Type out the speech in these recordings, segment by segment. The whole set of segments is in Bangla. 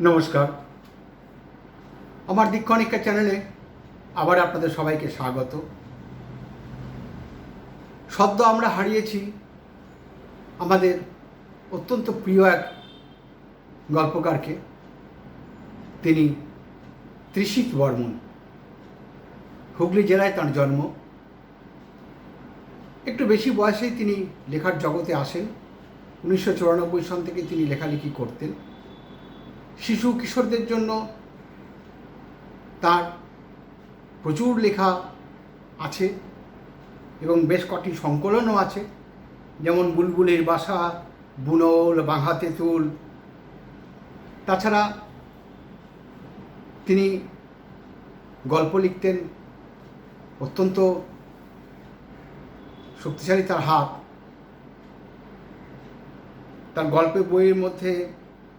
নমস্কার, আমার দীক্ষণিকা চ্যানেলে আবার আপনাদের সবাইকে স্বাগত। সদ্য আমরা হারিয়েছি আমাদের অত্যন্ত প্রিয় এক গল্পকারকে। তিনি ত্রিশিত বর্মন। হুগলি জেলায় তাঁর জন্ম। একটু বেশি বয়সেই তিনি লেখার জগতে আসেন। 1994 সাল থেকে তিনি লেখালেখি করতেন। শিশু কিশোরদের জন্য তার প্রচুর লেখা আছে এবং বেশ কটি সংকলনও আছে, যেমন বুলবুলের বাসা, বুনোল, বাঘা তেঁতুল। তাছাড়া তিনি গল্প লিখতেন, অত্যন্ত শক্তিশালী তার হাত। তার গল্পের বইয়ের মধ্যে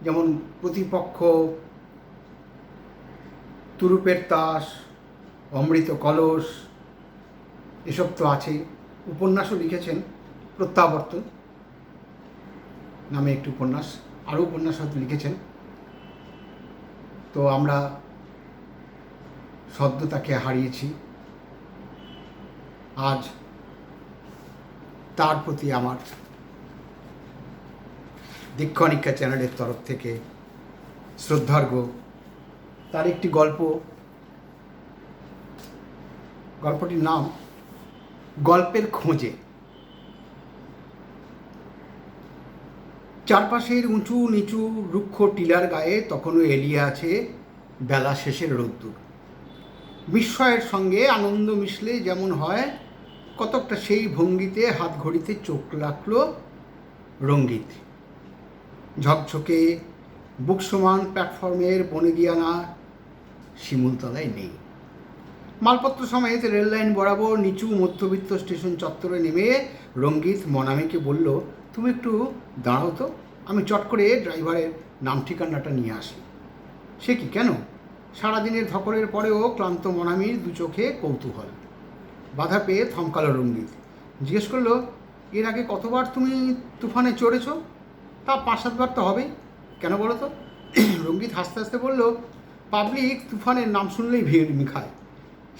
যেমন প্রতিপক্ষ, তুরুপের তাস, অমৃত কলস, এসব তো আছে। উপন্যাসও লিখেছেন, প্রত্যাবর্তন নামে একটি উপন্যাস, আরও উপন্যাস হয়তো লিখেছেন। তো আমরা সদ্য তাকে হারিয়েছি। আজ তার প্রতি আমার দীক্ষণিকা চ্যানেলের তরফ থেকে শ্রদ্ধার্ঘ্য। তার একটি গল্পটির নাম গল্পের খোঁজে। চারপাশের উঁচু নিচু রুক্ষ টিলার গায়ে তখনও এলিয়ে আছে বেলা শেষের রোদ্দুর। বিস্ময়ের সঙ্গে আনন্দ মিশলে যেমন হয়, কতকটা সেই ভঙ্গিতে হাত ঘড়িতে চোখ রাখল রঙ্গিত। ঝকঝকে বুক সমান প্ল্যাটফর্মের বনেদিয়ানা শিমুলতলায় নেই। মালপত্র সমেত রেললাইন বরাবর নিচু মধ্যবিত্ত স্টেশন চত্বরে নেমে রঙ্গিত মনামিকে বলল, তুমি একটু দাঁড়াও তো, আমি চট করে ড্রাইভারের নাম ঠিকানাটা নিয়ে আসি। সে কি, কেন? সারাদিনের ধকলের পরেও ক্লান্ত মনামির দু চোখে কৌতূহল। বাধা পেয়ে থমকালো রঙ্গিত। জিজ্ঞেস করলো, এর আগে কতবার তুমি তুফানে চড়েছ? তা 5-7 বার তো হবেই। কেন বলো তো? রঙ্গিত হাসতে হাসতে বলল, পাবলিক তুফানের নাম শুনলেই ভিড় মিখায়।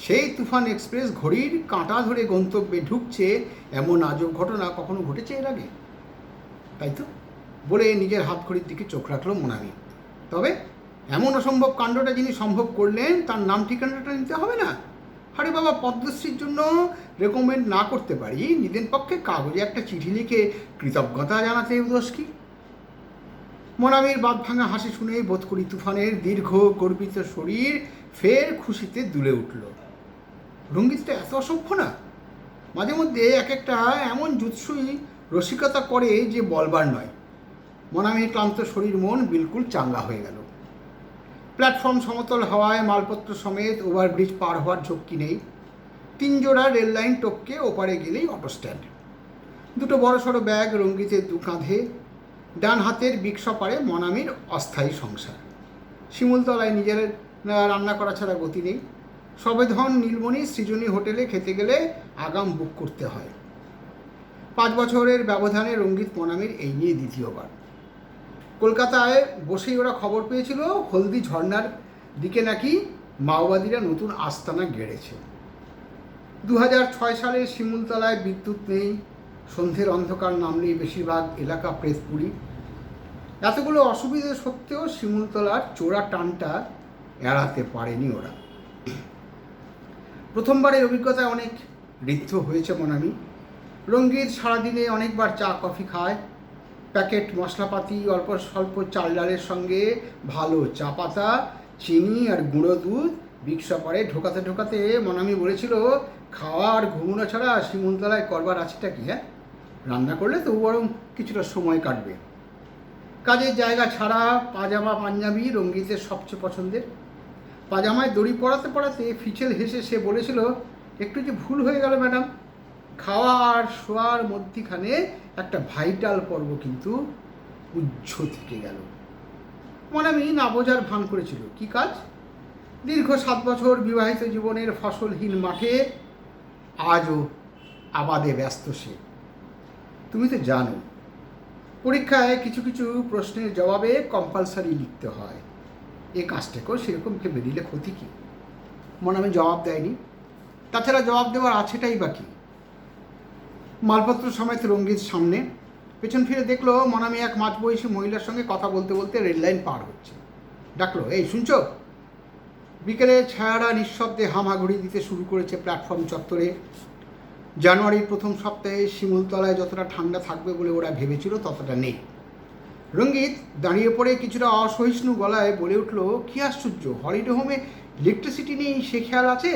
সেই তুফান এক্সপ্রেস ঘড়ির কাঁটা ধরে গন্তব্যে ঢুকছে, এমন আজব ঘটনা কখনো ঘটেছে এর আগে? তাই তো, বলে নিজের হাত ঘড়ির দিকে চোখ রাখলো মনামি। তবে এমন অসম্ভব কাণ্ডটা যিনি সম্ভব করলেন, তার নাম ঠিকানাটা নিতে হবে না? আরে বাবা, পদ্মশ্রীর জন্য রেকমেন্ড না করতে পারি, নিজের পক্ষে কাগজে একটা চিঠি লিখে কৃতজ্ঞতা জানাতে দোষ কি? মনামির বাদ ভাঙা হাসি শুনেই বোধ করি তুফানের দীর্ঘ গর্বিত শরীর ফের খুশিতে দুলে উঠল। রঙ্গিতটা এত অসভ্য না? মাঝে মধ্যে এক একটা এমন জুৎসুই রসিকতা করে যে বলবার নয়। মনামির ক্লান্ত শরীর মন বিলকুল চাঙ্গা হয়ে গেল। প্ল্যাটফর্ম সমতল হওয়ায় মালপত্র সমেত ওভারব্রিজ পার হওয়ার ঝক্কি নেই। 3 জোড়া রেল লাইন টপকে ওপারে গেলেই অটো স্ট্যান্ড। দুটো বড়সড় ব্যাগ রঙ্গিতের দু কাঁধে। ডান হাতের বিকসপারে মনামির অস্থায়ী সংসার। শিমুলতলায় নিজের রান্না করা ছাড়া গতি নেই। সবেধন নীলমণি সৃজনী হোটেলে খেতে গেলে আগাম বুক করতে হয়। 5 বছরের ব্যবধানে রঙ্গিত মনামির এই নিয়ে দ্বিতীয়বার। কলকাতায় বসেই ওরা খবর পেয়েছিল হলদি ঝর্ণার দিকে নাকি মাওবাদীরা নতুন আস্তানা গেড়েছে। 2006 সালে শিমুলতলায় বিদ্যুৎ নেই। সন্ধ্যের অন্ধকার নামলেই বেশিরভাগ এলাকা প্রেতপুরি। এতগুলো অসুবিধে সত্ত্বেও শিমুলতলার চোরা টানটা এড়াতে পারেনি ওরা। প্রথমবারের অভিজ্ঞতায় অনেক ঋদ্ধ হয়েছে মনামি। রঙ্গিত সারাদিনে অনেকবার চা কফি খায়। প্যাকেট মশলাপাতি, অল্প স্বল্প চাল ডালের সঙ্গে ভালো চা পাতা, চিনি আর গুঁড়ো দুধ বিকসপারে ঢোকাতে ঢোকাতে মনামি বলেছিল, খাওয়া আর ঘুমোনো ছাড়া শিমুলতলায় করবার আছেটা কি? হ্যাঁ, রান্না করলে তো বরং কিছুটা সময় কাটবে। কাজের জায়গা ছাড়া পাজামা পাঞ্জাবি রঙ্গিতের সবচেয়ে পছন্দের। পাজামায় দড়ি পড়াতে পড়াতে ফিচেল হেসে সে বলেছিল, একটু যে ভুল হয়ে গেল ম্যাডাম, খাওয়া আর শোয়ার মধ্যিখানে একটা ভাইটাল পর্ব কিন্তু উজ্জ্ব থেকে গেল। মনামি না বোঝার ভান করেছিল। কি কাজ? দীর্ঘ 7 বছর বিবাহিত জীবনের ফসলহীন মাঠে আজও আবাদে ব্যস্ত সে। তুমি তো জানো, পরীক্ষায় কিছু কিছু প্রশ্নের জবাবে কম্পালসারি লিখতে হয়। এই কাজটাকেও সেরকম ভেবে দিলে ক্ষতি কী? মনামি জবাব দেয়নি। তাছাড়া জবাব দেওয়ার আছেটাই বা কী? মালপত্র সমেত রঙ্গিত সামনে, পেছন ফিরে দেখলো মনামি এক মাঝবয়সী মহিলার সঙ্গে কথা বলতে বলতে রেল লাইন পার হচ্ছে। ডাকলো, এই শুনছো? বিকেলে ছায়ারা নিঃশব্দে হামাগুড়ি দিতে শুরু করেছে প্ল্যাটফর্ম চত্বরে। জানুয়ারির প্রথম সপ্তাহে শিমুলতলায় যতটা ঠান্ডা থাকবে বলে ওরা ভেবেছিল ততটা নেই। রঙ্গিত দাঁড়িয়ে পড়ে কিছুটা অসহিষ্ণু গলায় বলে উঠলো, কী আশ্চর্য, হলিডে হোমে ইলেকট্রিসিটি নেই সে খেয়াল আছে?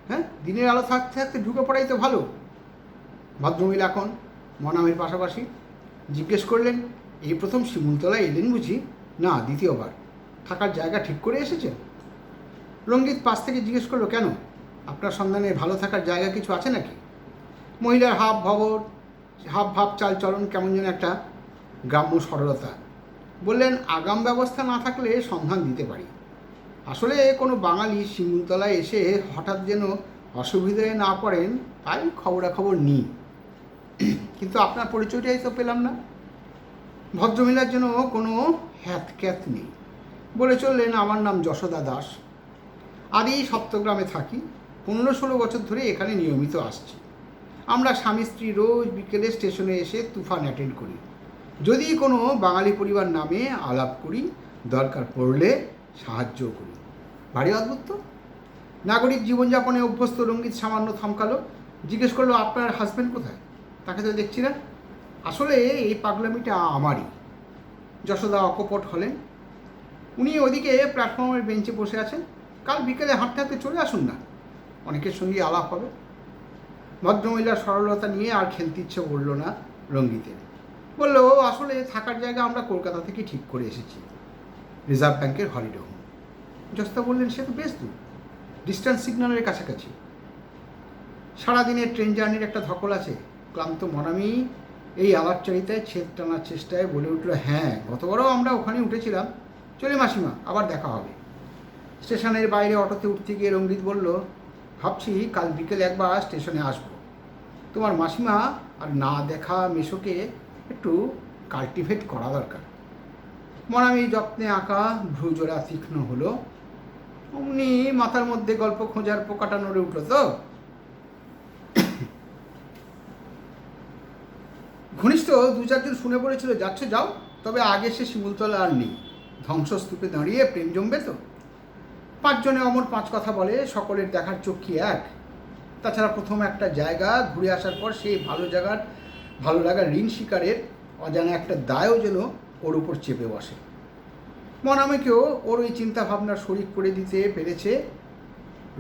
হ্যাঁ, দিনের আলো থাকতে থাকতে ঢুকে পড়াই তো ভালো। ভদ্রমহিলা এখন মনামের পাশাপাশি জিজ্ঞেস করলেন, এই প্রথম শিমুলতলায় এলেন বুঝি? না, দ্বিতীয়বার। থাকার জায়গা ঠিক করে এসেছেন? রঙ্গিত পাশ থেকে জিজ্ঞেস করলো, কেন, আপনার সন্ধানে ভালো থাকার জায়গা কিছু আছে নাকি? মহিলার হাব ভাব চাল চলন কেমন যেন একটা গ্রাম্য সরলতা। বললেন, আগাম ব্যবস্থা না থাকলে সন্ধান দিতে পারি। আসলে কোনো বাঙালি শিমুলতলায় এসে হঠাৎ যেন অসুবিধায় না পড়েন তাই খবরাখবর নিই, কিন্তু আপনার পরিচয়টাই তো পেলাম না। ভদ্রমহিলার জন্য কোনো হ্যাতক্যাত নেই। বলে চললেন, আমার নাম যশোদা দাস, আদি সপ্তগ্রামে থাকি, 15-16 বছর ধরে এখানে নিয়মিত আসছি। আমরা স্বামী স্ত্রী রোজ বিকেলে স্টেশনে এসে তুফান অ্যাটেন্ড করি। যদি কোনো বাঙালি পরিবার নামে আলাপ করি, দরকার পড়লে সাহায্যও করি। ভারী অদ্ভুত তো। নাগরিক জীবনযাপনে অভ্যস্ত রঙ্গিত সামান্য থমকালো, জিজ্ঞেস করলো, আপনার হাজব্যান্ড কোথায়? তাকে তো দেখছি না। আসলে এই পাগলামিটা আমারই। যশোদা অকপট হলেন। উনি ওদিকে প্ল্যাটফর্মের বেঞ্চে বসে আছেন। কাল বিকেলে হাঁটতে হাঁটতে চলে আসুন না, অনেকের সঙ্গে আলাপ হবে। ভদ্রমহিলার সরলতা নিয়ে আর খেলতে ইচ্ছে করলো না রঙ্গিতের। বললো, আসলে থাকার জায়গা আমরা কলকাতা থেকে ঠিক করে এসেছি, রিজার্ভ ব্যাংকের হলিডে হোম। যশোদা বললেন, সে তো বেশ দূর, ডিস্ট্যান্স সিগন্যালের কাছাকাছি। সারাদিনের ট্রেন জার্নির একটা ধকল আছে। ক্লান্ত মনামি এই আলাপচারিতায় ছেদ টানার চেষ্টায় বলে উঠলো, হ্যাঁ, গতবারও আমরা ওখানে উঠেছিলাম। চলে মাসিমা, আবার দেখা হবে। স্টেশনের বাইরে অটোতে উঠতে গিয়ে রঙ্গিত বলল, ভাবছি কাল বিকেলে একবার স্টেশনে আসবো। তোমার মাসিমা আর না দেখা মেশোকে একটু কাল্টিভেট করা দরকার। মনামি যত্নে আঁকা ভ্রুজোড়া তীক্ষ্ণ হলো। অমনি মাথার মধ্যে গল্প খোঁজার পোকাটা নড়ে উঠল তো। ঘনিষ্ঠ 2-4 জন শুনে পড়েছিল, যাচ্ছে যাও, তবে আগে সে শিমুলতলা আর নেই। ধ্বংসস্তূপে দাঁড়িয়ে প্রেম জমবে তো। 5 জনে অমর 5 কথা বলে, সকলের দেখার চোখ কি এক? তাছাড়া প্রথম একটা জায়গা ঘুরে আসার পর সেই ভালো লাগার ঋণ শিকারের অজানা একটা দায়ও যেন ওর উপর চেপে বসে। মনামিকেও ওর ওই চিন্তাভাবনার শরিক করে দিতে পেরেছে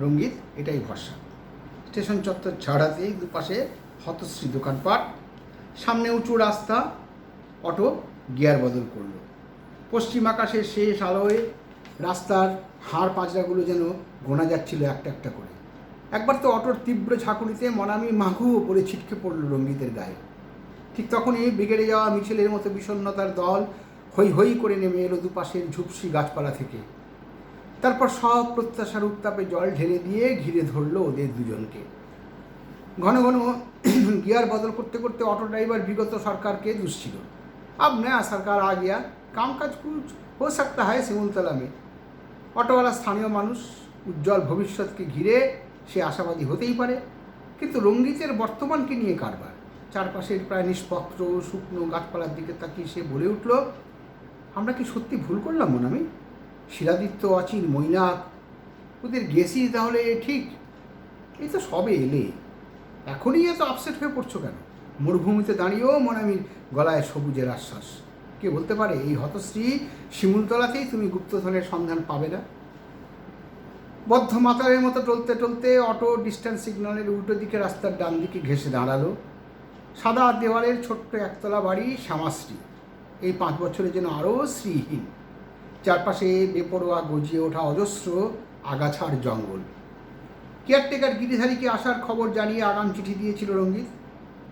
রঙ্গিত, এটাই ভরসা। স্টেশন চত্বর ছাড়াতেই দুপাশে হতশ্রী দোকানপাট, সামনে উঁচু রাস্তা। অটো গিয়ার বদল করল। পশ্চিম আকাশের শেষ আলোয় রাস্তার হাড় পাঁজরাগুলো যেন গোনা যাচ্ছিল একটা একটা করে। একবার তো অটোর তীব্র ঝাঁকুনিতে মনামি মাঘু পরে ছিটকে পড়ল রঙ্গিতের গায়ে। ঠিক তখনই বিগড়ে যাওয়া মিছিলের মতো বিষণ্ণতার দল হৈ হৈ করে নেমে এলো দুপাশের ঝুপসি গাছপালা থেকে। তারপর সব প্রত্যাশার উত্তাপে জল ঢেলে দিয়ে ঘিরে ধরল ওদের দুজনকে। ঘন ঘন গিয়ার বদল করতে করতে অটো ড্রাইভার বিগত সরকারকে দুষছিল। अब नया सरकार आ गया, काम काज कुछ हो सकता है শিমুলতলা में। অটোওয়ালা স্থানীয় মানুষ, উজ্জ্বল ভবিষ্যৎকে ঘিরে সে আশাবাদী হতেই পারে, কিন্তু রঙ্গিতের বর্তমানকে নিয়ে কারবার। চারপাশের প্রায় নিষ্পত্র শুকনো গাছপালার দিকে তাকিয়ে সে বলে উঠল, আমরা কি সত্যি ভুল করলাম মনামি? শিলাদিত্য, অচিন, মৈনাক, ওদের গেছি তাহলে ঠিক? এই তো সবে এলে, এখনই এত আপসেট হয়ে পড়ছো কেন? মরুভূমিতে দাঁড়িয়েও মনামির গলায় সবুজের আশ্বাস। কে বলতে পারে এই হতশ্রী শিমুলতলাতেই তুমি গুপ্তধনের সন্ধান পাবে না? বদ্ধ মাতারের মতো টলতে টলতে অটো ডিস্ট্যান্স সিগন্যালের উল্টো দিকে রাস্তার ডান দিকে ঘেঁষে দাঁড়ালো। সাদা দেওয়ালের ছোট্ট একতলা বাড়ি শ্যামাশ্রী, এই 5 বছরে যেন আরও শ্রীহীন। চারপাশে বেপরোয়া গজিয়ে ওঠা অজস্র আগাছার জঙ্গল। কেয়ারটেকার গিরিধারীকে আসার খবর জানিয়ে আগাম চিঠি দিয়েছিল রঙ্গিত,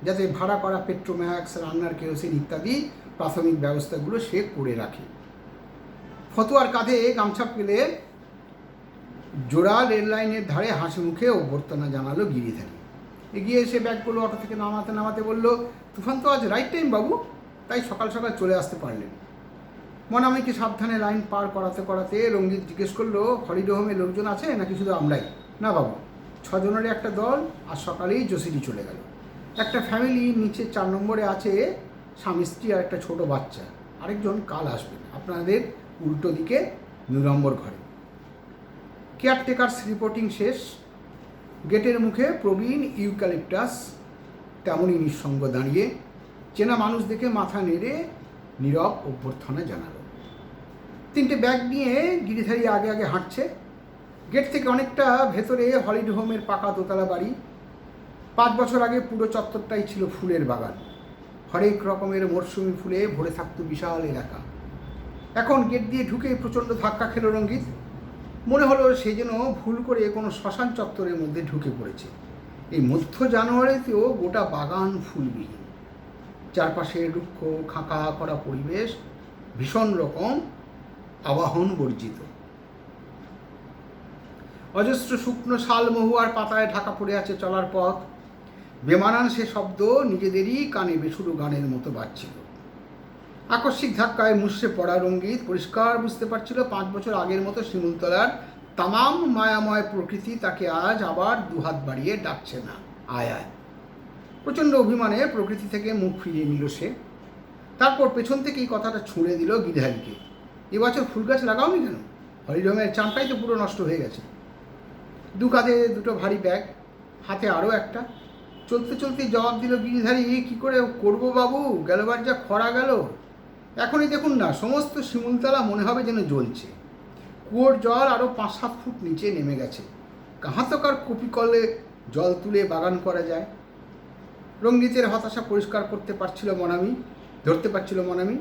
যাতে ভাড়া করা পেট্রোম্যাক্স, রান্নার কেরোসিন ইত্যাদি প্রাথমিক ব্যবস্থাগুলো সে করে রাখে। ফতুয়ার কাঁধে গামছা পেলে জোড়া রেল লাইনের ধারে হাসি মুখে অভ্যর্থনা জানালো গিরিধারী। এগিয়ে এসে ব্যাগগুলো অটো থেকে নামাতে বলল, তুফান তো আজ রাইট টাইম বাবু, তাই সকাল সকাল চলে আসতে পারলেন। মনামিকে সাবধানে লাইন পার করাতে করাতে রঙ্গিত জিজ্ঞেস করলো, হলিডে হোমে লোকজন আছে নাকি শুধু আমরাই? না বাবু, 6 জনেরই একটা দল, আর সকালেই জসিডি চলে গেল। একটা ফ্যামিলি নিচে 4 নম্বরে আছে, স্বামী স্ত্রী আর একটা ছোট বাচ্চা। আরেকজন কাল আসবেন আপনাদের উল্টো দিকে 2 নম্বর ঘরে। কেয়ারটেকার্স রিপোর্টিং শেষ। গেটের মুখে প্রবীণ ইউক্যালিপটাস তেমনই নিঃসঙ্গ দাঁড়িয়ে চেনা মানুষ দেখে মাথা নেড়ে নীরব অভ্যর্থনা জানালো। 3টে ব্যাগ নিয়ে গিরিধারী আগে আগে হাঁটছে। গেট থেকে অনেকটা ভেতরে হলিডে হোমের পাকা দোতলা বাড়ি। 5 বছর আগে পুরো চত্বরটাই ছিল ফুলের বাগান। হরেক রকমের মরশুমি ফুলে ভরে থাকতো বিশাল এলাকা। এখন গেট দিয়ে ঢুকে প্রচণ্ড ধাক্কা খেল রঙ্গিত। মনে হলো সে যেন ভুল করে কোনো শ্মশান চত্বরের মধ্যে ঢুকে পড়েছে। এই মধ্য জানুয়ারিতেও গোটা বাগান ফুলবিহীন, চারপাশে রুক্ষ খাঁকা করা পরিবেশ, ভীষণ রকম আবাহন বর্জিত। অজস্র শুকনো শাল মহুয়ার পাতায় ঢাকা পড়ে আছে চলার পথ। বেমানান সে শব্দ নিজেদেরই কানে বেসুরো গানের মতো বাজছিল। আকস্মিক ধাক্কায় মুষড়ে পড়া রঙ্গিত পরিষ্কার বুঝতে পারছিল 5 বছর আগের মতো শিমুলতলার তামাম মায়াময় প্রকৃতি তাকে আজ আবার দুহাত বাড়িয়ে ডাকছে না, আয় আয়। প্রচণ্ড অভিমানে প্রকৃতি থেকে মুখ ফিরিয়ে নিল সে। তারপর পেছন থেকে এই কথাটা ছুঁড়ে দিল গিরিধারীকে, এবছর ফুল গাছ লাগাওনি কেন? হলিডে হোমের চামটাই তো পুরো নষ্ট হয়ে গেছে। 2 কাঁধে 2টো ভারী ব্যাগ, হাতে আরও একটা। চলতে চলতে জবাব দিল গিরিধারী, কী করে করবো বাবু, গেলবার যা খরা গেল। এখনই দেখুন না, সমস্ত শিমুলতলা মনে হবে যেন জ্বলছে। কুয়োর জল আরও 5-7 ফুট নিচে নেমে গেছে। কাহাতকার কপিকলে জল তুলে বাগান করা যায়। রঙ্গিতের হতাশা পরিষ্কার ধরতে পারছিল মনামি।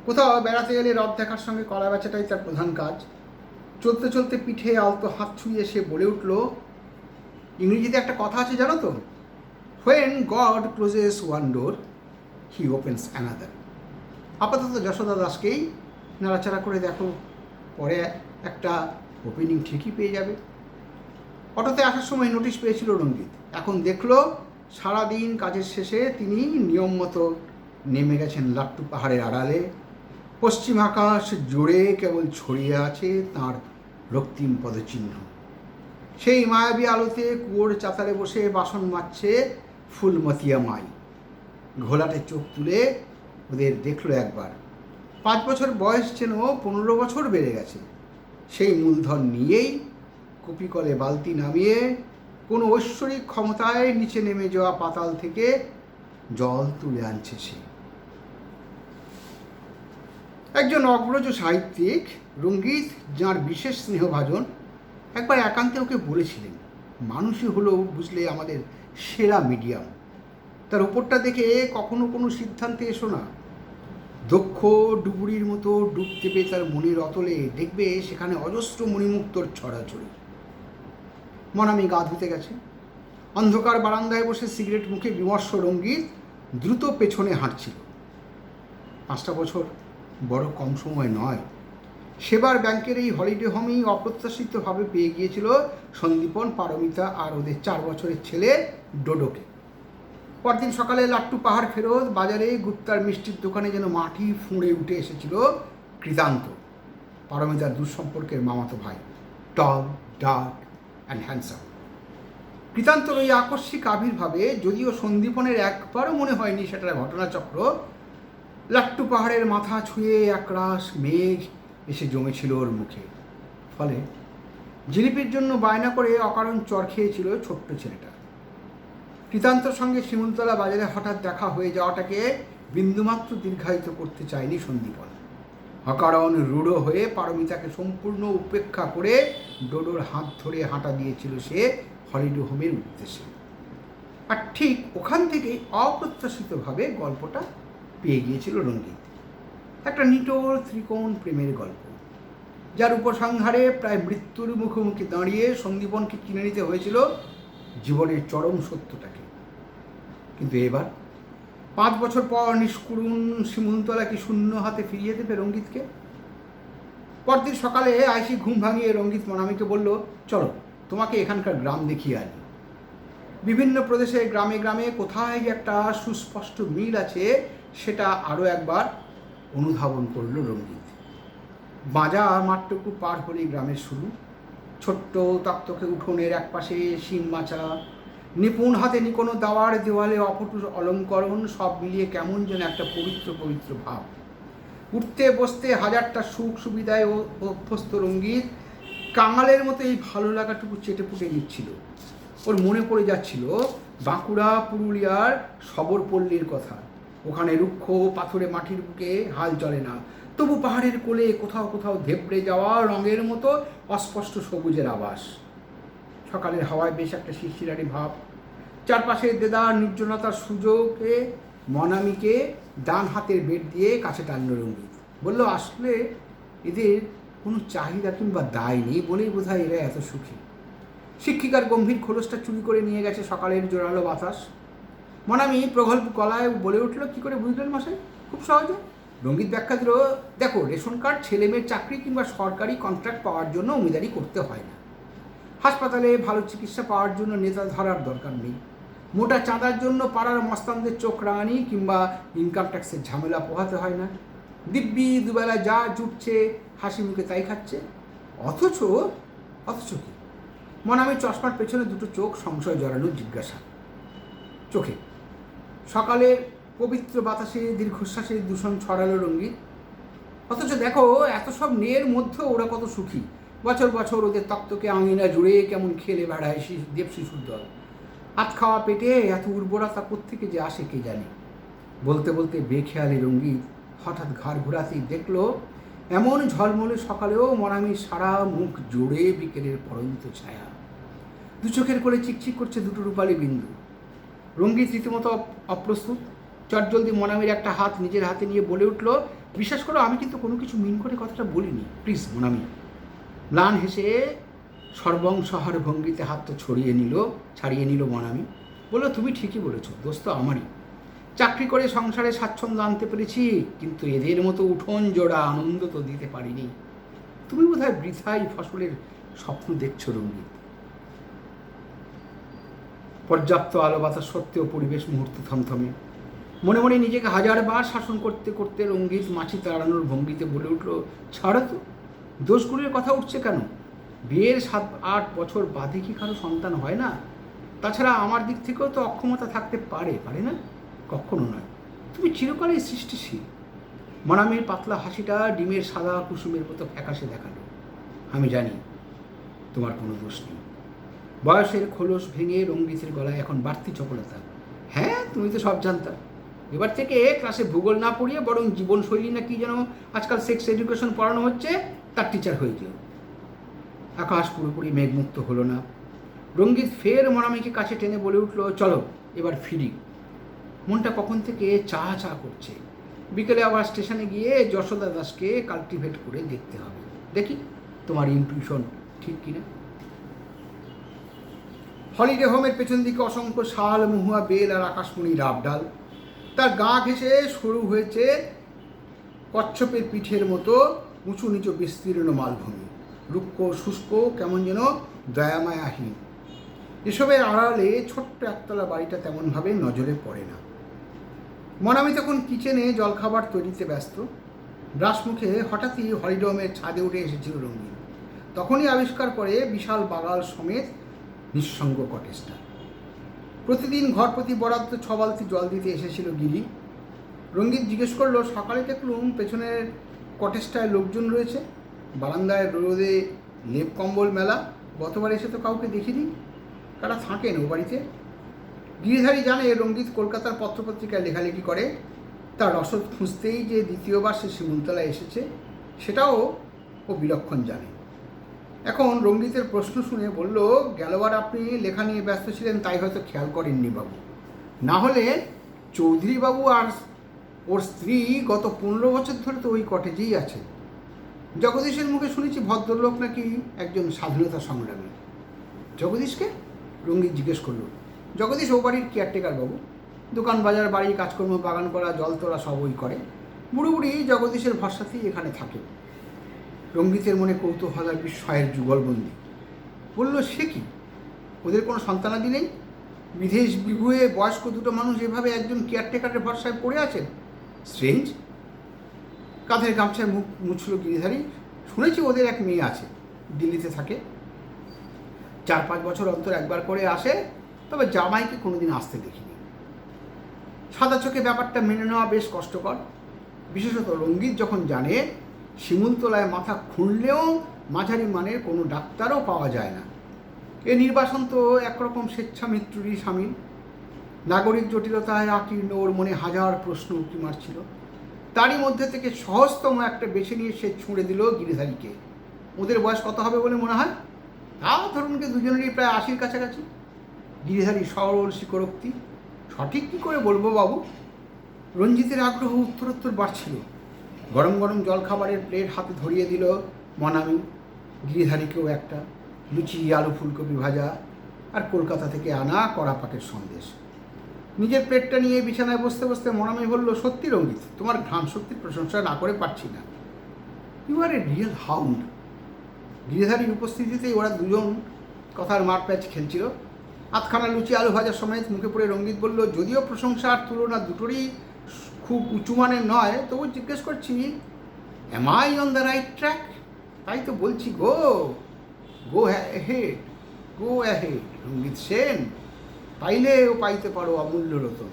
কোথাও বেড়াতে গেলে রথ দেখার সঙ্গে কলা বেচাটাই তার প্রধান কাজ। চলতে চলতে পিঠে আলতো হাত ছুঁয়ে সে বলে উঠল, ইংরেজিতে একটা কথা আছে জানো তো, when god clauses one door he opens another. আপাতত যশোদা দাসকেই নাড়াচাড়া করে দেখো, পরে একটা ওপেনিং ঠিকই পেয়ে যাবে। অটোতে আসার সময় নোটিশ পেয়েছিল রঙ্গিত। এখন দেখলো সারাদিন কাজের শেষে তিনি নিয়ম মতো নেমে গেছেন লাট্টু পাহাড়ের আড়ালে। পশ্চিম আকাশ জুড়ে কেবল ছড়িয়ে আছে তাঁর রক্তিম পদচিহ্ন। সেই মায়াবী আলোতে কুয়োর চাতালে বসে বাসন মাজছে ফুলমতিয়া মাই। ঘোলাটে চোখ তুলে ওদের দেখলো একবার। 5 বছর বয়স যেন 15 বছর বেড়ে গেছে। সেই মূলধন নিয়েই কপিকলে বালতি নামিয়ে কোনো ঐশ্বরিক ক্ষমতায় নিচে নেমে যাওয়া পাতাল থেকে জল তুলে আনছে সে। একজন অগ্রজ সাহিত্যিক, রঙ্গিত যাঁর বিশেষ স্নেহভাজন, একবার একান্তে ওকে বলেছিলেন, মানুষই হলো বুঝলে আমাদের সেরা মিডিয়াম। তার ওপরটা দেখে কখনো কোনো সিদ্ধান্তে এসো না। দক্ষ ডুবুরির মতো ডুব দেবে তার মনের অতলে, দেখবে সেখানে অজস্র মণিমুক্তর ছড়াছড়ি। মনামি গা ধুতে গেছে। অন্ধকার বারান্দায় বসে সিগারেট মুখে বিমর্ষ রঙ্গিত দ্রুত পেছনে হাঁটছিল। 5টা বছর বড় কম সময় নয়। সেবার ব্যাংকের এই হলিডে হোমেই অপ্রত্যাশিতভাবে পেয়ে গিয়েছিল সন্দীপন, পারমিতা আর ওদের 4 বছরের ছেলে ডোডোকে। পরদিন সকালে লাট্টু পাহাড় ফেরত বাজারে গুপ্তার মিষ্টির দোকানে যেন মাটি ফুঁড়ে উঠে এসেছিল কৃতান্ত, পারমিতার দুঃসম্পর্কের মামাতো ভাই, টল, ডার্ক অ্যান্ড হ্যান্ডসাম। কৃতান্তর ওই আকস্মিক আবির্ভাবে যদিও সন্দীপনের একবারও মনে হয়নি সেটা ঘটনাচক্র, লাট্টু পাহাড়ের মাথা ছুঁয়ে একরাশ মেঘ এসে জমেছিল ওর মুখে। ফলে জিলিপির জন্য বায়না করে অকারণ চর খেয়েছিল ছোট্ট ছেলেটা। কৃতান্তর সঙ্গে শিমুলতলা বাজারে হঠাৎ দেখা হয়ে যাওয়াটাকে বিন্দুমাত্র দীর্ঘায়িত করতে চায়নি সন্দীপন। অকারণ রূঢ় হয়ে পারমিতাকে সম্পূর্ণ উপেক্ষা করে ডোডোর হাত ধরে হাঁটা দিয়েছিল সে হলিডে হোমের উদ্দেশ্যে। আর ঠিক ওখান থেকেই অপ্রত্যাশিতভাবে গল্পটা পেয়ে গিয়েছিল রঙ্গিত। একটা নিটোর ত্রিকোণ প্রেমের গল্প, যার উপসংহারে প্রায় মৃত্যুর মুখোমুখি দাঁড়িয়ে সন্দীপনকে কিনে নিতে হয়েছিল জীবনের চরম সত্যটাকে। কিন্তু এবার 5 বছর পর নিষ্কুরুণ শিমুলতলা কি শূন্য হাতে ফিরিয়ে দেবে রঙ্গিতকে? পরদিন সকালে আইসি ঘুম ভাঙিয়ে রঙ্গিত মনামিকে বলল, চলো তোমাকে এখানকার গ্রাম দেখিয়ে আনি। বিভিন্ন প্রদেশে গ্রামে গ্রামে কোথায় একটা সুস্পষ্ট মিল আছে সেটা আরও একবার অনুধাবন করল রঙ্গিত। বাঁজা মাঠটুকু পার হলেই গ্রামের শুরু। ছোট্ট তক্তকে উঠোনের একপাশে শিম মাচা, নিপুণ হাতে নিকোনো দাওয়ার দেওয়ালে অপটু অলঙ্করণ, সব মিলিয়ে কেমন যেন একটা পবিত্র পবিত্র ভাব। উঠতে বসতে হাজারটা সুখ সুবিধায় ও অভ্যস্ত রঙ্গিত কাঙালের মতো এই ভালো লাগাটুকু চেটে পুটে নিচ্ছিল। ওর মনে পড়ে যাচ্ছিল বাঁকুড়া পুরুলিয়ার শবরপল্লীর কথা। ওখানে রুক্ষ পাথরে মাটির বুকে হাল চলে না, তবু পাহাড়ের কোলে কোথাও কোথাও ধেবড়ে যাওয়া রঙের মতো অস্পষ্ট সবুজের আভাস। সকালের হাওয়ায় বেশ একটা শিরশিরানি ভাব। চারপাশের দেদার নির্জনতার সুযোগে মনামিকে ডান হাতের বেড দিয়ে কাছে টানল রঙ্গিত। বলল, আসলে এদের কোনো চাহিদা কিংবা দায় নেই বলেই বোধহয় এরা এত সুখী। শিক্ষিকার গম্ভীর খোলসটা চুরি করে নিয়ে গেছে সকালের জোরালো বাতাস। মনামি প্রগল্ভ গলায় বলে উঠল, কী করে বুঝলেন মশাই? খুব সহজে। রঙ্গিত ব্যাখ্যা দিল, দেখো, রেশন কার্ড, ছেলেমেয়ের চাকরি কিংবা সরকারি কন্ট্রাক্ট পাওয়ার জন্য উমিদারি করতে হয় না। হাসপাতালে ভালো চিকিৎসা পাওয়ার জন্য নেতা ধরার দরকার নেই। মোটা চাঁদার জন্য পাড়ার মস্তানদের চোখ রাঙানি কিংবা ইনকাম ট্যাক্সের ঝামেলা পোহাতে হয় না। দিব্যি দুবেলা যা জুটছে হাসি মুখে তাই খাচ্ছে। অথচ কি? মনামি চশমার পেছনে দুটো চোখ সংশয় জড়ানো জিজ্ঞাসা চোখে। সকালের পবিত্র বাতাসে দীর্ঘশ্বাসের দূষণ ছড়ালো রঙ্গিত। অথচ দেখো, এত সব নেয়ের মধ্যেও ওরা কত সুখী। বছর বছর ওদের তক্তকে আঙিনা জুড়ে কেমন খেলে বেড়ায় দেব শিশুর দল। হাত খাওয়া পেটে এত উর্বরতা কোত্থেকে যে আসে কে জানে। বলতে বলতে বেখেয়ালি রঙ্গিত হঠাৎ ঘাড় ঘোরাতেই দেখলো এমন ঝলমলে সকালেও মনামির সারা মুখ জোড়ে বিকেলের পরন্ত ছায়া। দু চোখের কোলে চিকচিক করছে দুটো রূপালী বিন্দু। রঙ্গিত রীতিমতো অপ্রস্তুত। চটজলদি মনামির একটা হাত নিজের হাতে নিয়ে বলে উঠল, বিশ্বাস করো, আমি কিন্তু কোনো কিছু মিন করে কথাটা বলিনি, প্লিজ মনামি। ম্লান হেসে সর্বংসহার ভঙ্গিতে হাতটা ছাড়িয়ে নিল মনামি। বলল, তুমি ঠিকই বলেছো, দোষ তো আমারই। চাকরি করে সংসারে স্বাচ্ছন্দ্য আনতে পেরেছি, কিন্তু এদের মতো উঠোন জোড়া আনন্দ তো দিতে পারিনি। তুমি বোধহয় বৃথাই ফসলের স্বপ্ন দেখছো রঙ্গিত। পর্যাপ্ত আলো বাতাস সত্ত্বেও পরিবেশ মুহূর্ত থমথমে। মনে মনে নিজেকে হাজারবার শাসন করতে করতে রঙ্গিত মাছি তাড়ানোর ভঙ্গিতে বলে উঠল, ছাড়ো তো, দোষগুলির কথা উঠছে কেন? বিয়ের 7-8 বছর বাদে কি কারো সন্তান হয় না? তাছাড়া আমার দিক থেকেও তো অক্ষমতা থাকতে পারে না? কখনো নয়। তুমি চিরকালই সৃষ্টিশীল। মনামির পাতলা হাসিটা ডিমের সাদা কুসুমের মতো ফ্যাকাশে দেখালো। আমি জানি তোমার কোনো দোষ নেই। বয়সের খোলস ভেঙে রঙ্গিতের গলায় এখন বাড়তি চপলতা। হ্যাঁ, তুমি তো সব জানতা। এবার থেকে ক্লাসে ভূগোল না পড়িয়ে বরং জীবনশৈলী না কি যেন আজকাল সেক্স এডুকেশন পড়ানো হচ্ছে, তার টিচার হয়ে যেও। আকাশ পুরোপুরি মেঘমুক্ত হলো না। রঙ্গিত ফের মনামিকে কাছে টেনে বলে উঠল, চলো এবার ফিরি। মনটা কখন থেকে চা চা করছে। বিকেলে আবার স্টেশনে গিয়ে যশোদা দাসকে কাল্টিভেট করে দেখতে হবে। দেখি তোমার ইনটিউশন ঠিক কিনা। হলিডে হোমের পেছন দিকে অসংখ্য শাল, মহুয়া, বেল আর আকাশমণি রাবডাল। তার গা ঘেঁষে শুরু হয়েছে কচ্ছপের পিঠের মতো উঁচু নিচু বিস্তীর্ণ মালভূমি। রুক্ষ শুষ্ক, কেমন যেন দয়ামায়াহীন। এসবের আড়ালে ছোট্ট একতলা বাড়িটা তেমনভাবে নজরে পড়ে না। মনামি তখন কিচেনে জলখাবার তৈরিতে ব্যস্ত। ব্রাশমুখে হঠাৎই হলিডোমের ছাদে উঠে এসেছিল রঙ্গিন। তখনই আবিষ্কার করে বিশাল বাগাল সমেত নিঃসঙ্গ কটেজটা। প্রতিদিন ঘর প্রতি বরাদ্দ 6 বালতি জল দিতে এসেছিল গিরি। রঙ্গিত জিজ্ঞেস করলো, সকালে দেখলুম পেছনের কটেজটায় লোকজন রয়েছে, বারান্দায় রোদে লেপ কম্বল মেলা। গতবার এসে তো কাউকে দেখিনি। কারা থাকেন ও বাড়িতে? গিরিধারী জানে রঙ্গিত কলকাতার পত্রপত্রিকায় লেখালেখি করে। তার রসদ খুঁজতেই যে দ্বিতীয়বার সে শিমুলতলায় এসেছে সেটাও ও বিলক্ষণ জানে। এখন রঙ্গিতের প্রশ্ন শুনে বলল, গেলবার আপনি লেখা নিয়ে ব্যস্ত ছিলেন, তাই হয়তো খেয়াল করেননি বাবু। না হলে চৌধুরী বাবু আর ওর স্ত্রী গত 15 বছর ধরে তো ওই কটেজেই আছে। জগদীশের মুখে শুনেছি ভদ্রলোক নাকি একজন স্বাধীনতা সংগ্রামী। জগদীশকে? রঙ্গিত জিজ্ঞেস করল। জগদীশ ও বাড়ির কেয়ারটেকার বাবু। দোকান বাজার, বাড়ি, কাজকর্ম, বাগান করা, জল তোলা সব ওই করে। বুড়ো বুড়ি জগদীশের ভরসাতেই এখানে থাকে। রঙ্গিতের মনে কৌতূহল আর বিস্ময়ের যুগলবন্দি। বলল, সে কি, ওদের কোনো সন্তানাদি নেই? বিদেশ বিভুয়ে বয়স্ক দুটো মানুষ এভাবে একজন কেয়ারটেকারের ভরসায় পড়ে আছেন। স্ট্রেঞ্জ। কাঁধের গামছায় মুখ মুছল গিরিধারী। শুনেছি ওদের এক মেয়ে আছে, দিল্লিতে থাকে, 4-5 বছর অন্তর একবার করে আসে, তবে জামাইকে কোনোদিন আসতে দেখিনি। সাদা চোখে ব্যাপারটা মেনে নেওয়া বেশ কষ্টকর, বিশেষত রঙ্গিত যখন জানে শিমুলতলায় মাথা খুঁড়লেও মাঝারি মানের কোনো ডাক্তারও পাওয়া যায় না। এ নির্বাসন তো একরকম স্বেচ্ছামৃত্যুরই সামিল। নাগরিক জটিলতায় আকীর্ণ ওর মনে হাজার প্রশ্ন উঁকি মারছিল। তারই মধ্যে থেকে সহজতম একটা বেছে নিয়ে সে ছুঁড়ে দিল গিরিধারীকে। ওদের বয়স কত হবে বলে মনে হয়? তাও ধরুন দুজনেরই প্রায় 80-র কাছাকাছি। গিরিধারী সরল স্বীকারোক্তি। সঠিক কী করে বলবো বাবু? রঞ্জিতের আগ্রহ উত্তরোত্তর বাড়ছিল। গরম গরম জলখাবারের প্লেট হাতে ধরিয়ে দিল মনামি। গিরিধারীকেও একটা লুচি, আলু ফুলকপি ভাজা আর কলকাতা থেকে আনা কড়া পাকের সন্দেশ। নিজের প্লেটটা নিয়ে বিছানায় বসতে বসতে মনামি বলল, সত্যি রঙ্গিত, তোমার ঘ্রাণ শক্তির প্রশংসা না করে পারছি না। You are a real hound. গিরিধারীর উপস্থিতিতেই ওরা দুজন কথার মারপ্যাচ খেলছিল। আধখানা লুচি আলু ভাজার সমেত মুখে পড়ে রঙ্গিত বলল, যদিও প্রশংসা আর তুলনা দুটোরই খুব উঁচু মানের নয়, তবু জিজ্ঞেস করছি, am I on the right track? তাই তো বলছি, গো অ্যাহেড, গো অ্যাহেড রঙ্গিত সেন, পাইলেও পাইতে পারো অমূল্য রতন।